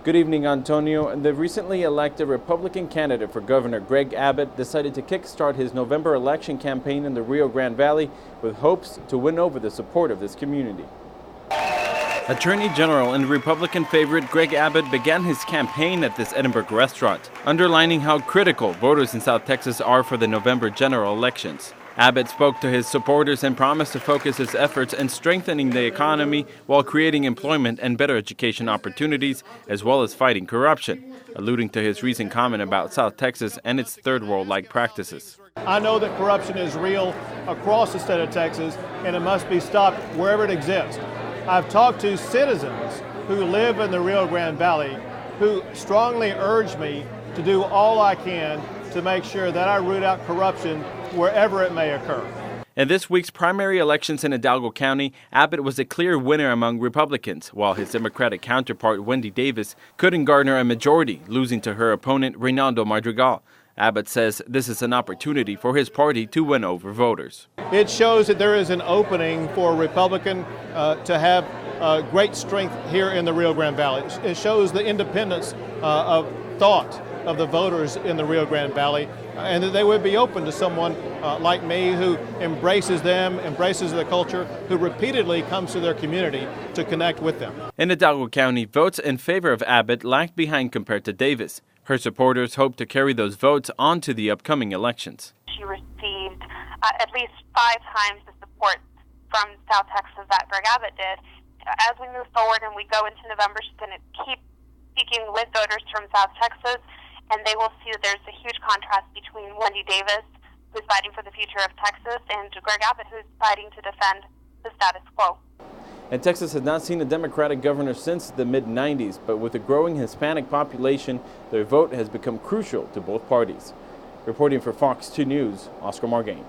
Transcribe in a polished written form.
Good evening, Antonio. The recently elected Republican candidate for governor, Greg Abbott, decided to kickstart his November election campaign in the Rio Grande Valley with hopes to win over the support of this community. Attorney General and Republican favorite Greg Abbott began his campaign at this Edinburgh restaurant, underlining how critical voters in South Texas are for the November general elections. Abbott spoke to his supporters and promised to focus his efforts in strengthening the economy while creating employment and better education opportunities, as well as fighting corruption, alluding to his recent comment about South Texas and its third world-like practices. I know that corruption is real across the state of Texas, and it must be stopped wherever it exists. I've talked to citizens who live in the Rio Grande Valley who strongly urge me to do all I can to make sure that I root out corruption wherever it may occur. In this week's primary elections in Hidalgo County, Abbott was a clear winner among Republicans, while his Democratic counterpart, Wendy Davis, couldn't garner a majority, losing to her opponent, Reynaldo Madrigal. Abbott says this is an opportunity for his party to win over voters. It shows that there is an opening for a Republican to have great strength here in the Rio Grande Valley. It shows the independence of thought of the voters in the Rio Grande Valley, and that they would be open to someone like me who embraces them, embraces the culture, who repeatedly comes to their community to connect with them. In Hidalgo County, votes in favor of Abbott lagged behind compared to Davis. Her supporters hope to carry those votes on to the upcoming elections. She received at least 5 times the support from South Texas that Greg Abbott did. As we move forward and we go into November, she's going to keep speaking with voters from South Texas, and they will see that there's a huge contrast between Wendy Davis, who's fighting for the future of Texas, and Greg Abbott, who's fighting to defend the status quo. And Texas has not seen a Democratic governor since the mid-90s, but with a growing Hispanic population, their vote has become crucial to both parties. Reporting for Fox 2 News, Oscar Margain.